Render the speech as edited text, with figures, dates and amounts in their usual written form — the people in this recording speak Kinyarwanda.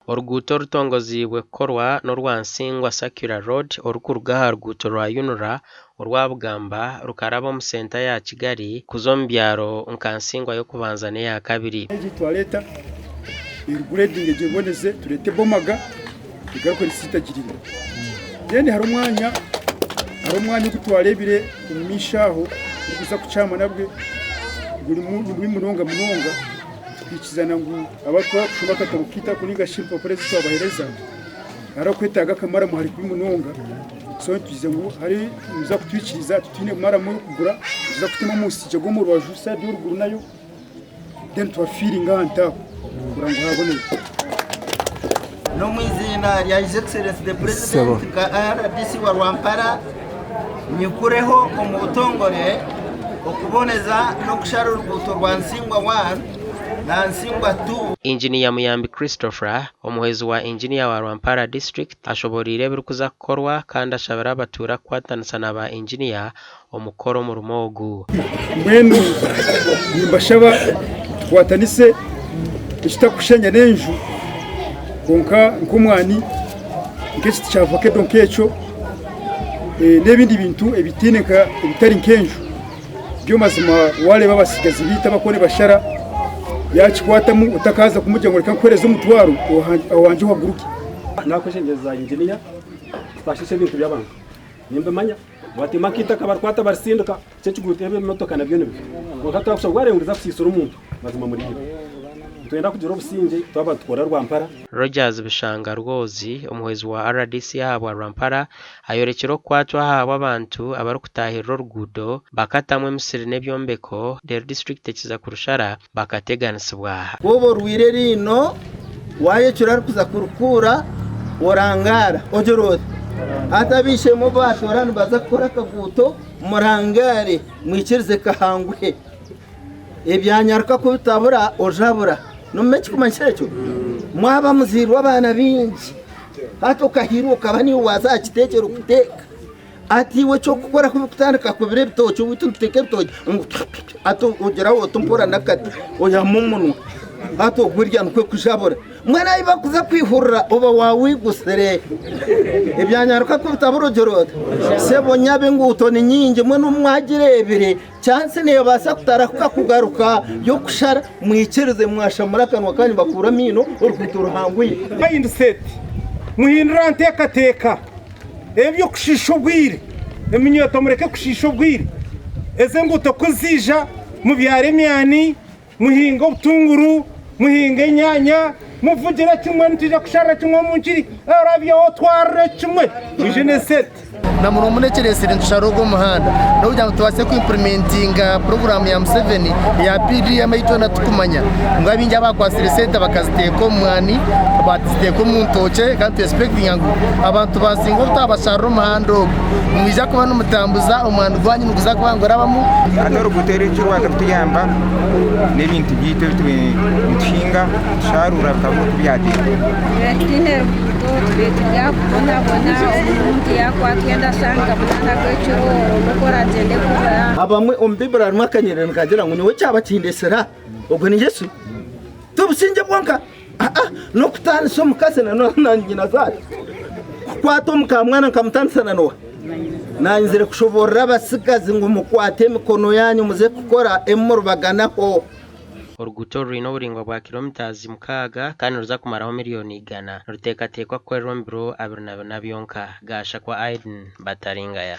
Oruguuto rutongozibwe kukorwa n'orwansingwa Circular Road orukuruga aha ruguuto rwa Unura orwa Bugamba rukaraba omu senta ya Kigali kuza omu byaro nka Nsingwa y'okubanza n'eya kabiri. Twaleta irugreding ejeboneze turete bomaga igaruko risitagirira. Then hari umwanya gutwarebire umishaho kuza kucama nabwe buri munonga twikizana ngo abatwa kushobaka tabukita kuniga shimpa polisi babahereza arakwetaga kamara muhari kuri munonga so tuzize ngo hari muza kutwikiriza tutine mara mu kugura tuza kutima musije go mu rwaju sa y'uruguru nayo then to feeling anta kurango habone no mwizina ya His Excellency the President ka RDC wa Rwampara nyikureho mu butongore okuboneza no kushara urubuto rwa Nsingwa 1 na Nsingwa 2. Engineer Muyambi Christopher omuhezi wa engineer wa Rwampara district ashoborire birukuza kukorwa kandi ashabara abatura kwatanisana ba engineer omukoro mu rumogu mwenu nimbashaba twatanise ikitakushenya nenju konka nkumwani nk'iki cyavake donkecho n'ebindi bintu ebitineka ebitari nkenju byo mazima wale babasigazi bita bakone bashara yachikwatamu utakaza kumujengoreka kwereza umutwaro awanje haguruki nakoshengeza engineer twashishe bintu by'abantu nimbe manya bati makita kabarkwata barsinduka cyekigutebe motoka nabyo nibyo wakatwakusha gwarenguriza kusisura umuntu mazima muri byo twenda kugira obusinge twabatwara Rwampara. Rogers Bishanga Rwozi omuhezi wa RDC haba Rwampara ayorekero kwatwa haba abantu abarukutahira orugudo bakatamwe Misiri n'ebyombeko der district kiza kurushara bakateganisibwa Bobo rwire rino waye cyura kuza kurukura orangara ojorode atabishe mu batorana baza gukora kaguto murangare mwikirize kahangwe ebyanyaruka ko bitabura ojabura numeki kumanshyecho mwaba muzirwa abana bingi hato kahiruka bani wazakitekera ukuteka ati we cyo gukora kubitandika ku bire bitocho witu tuteke bitocho ato ugeraho tumpura nakati oya mumunwa hato gurya nkwe kujabura mwana iba kuza kwihurira uba wawigusere ebyanyaruka ko bitabura ojorode sebo nyabe nguto ni nyingi mwe numwagirebire chance ne basa kutarakuka kugaruka yo kushara mwikirize mwashamura kanwa kandi bakura mino urukutura hanguye mindset muhindura ntekateka ebyo kushishobwire eminyoto mureke kushishobwire eze nguto kuzija mu byaremyani muhinga ubutunguru muhinga inyanya muvugira kimwe ntije kushara kimwe munjiri arabyo otware kimwe jeunesse na muno munekeresere ntusharogo muhanda no kugira ngo tubase ku implementinga program ya M7 ya PD ya mayitona tukumanya ngabinja bakwasire senta bakaziteko mwani batiteko muntoche kandi expecting ngo abantu basingo tutabasharo muhando mwija kuba n'umutambuza umwana rwanyu nukuza kubangora bamu atoro gutere cy'u Rwanda tuyamba n'ibintu byite bitinga sharura bakavuga kubyadira abamwe ombibra rmakanyerera nkagira ngo niwe cyabakindesera ubwo ni Yesu tubusinge bwanka no kutana so mukase na nyina zari kwato mukamwana nkamutanisana no nanzire kushobora abasigazi ngo mukwate mikono yanyu muze gukora emurubaganaho. Oruguto rurino buringwa bwa kilometers mukaga kandi ruza kumaraho miliyoni 100 rutekatekwa kwa Rombro abiri na byonka gasha kwa Aiden Bataringaya.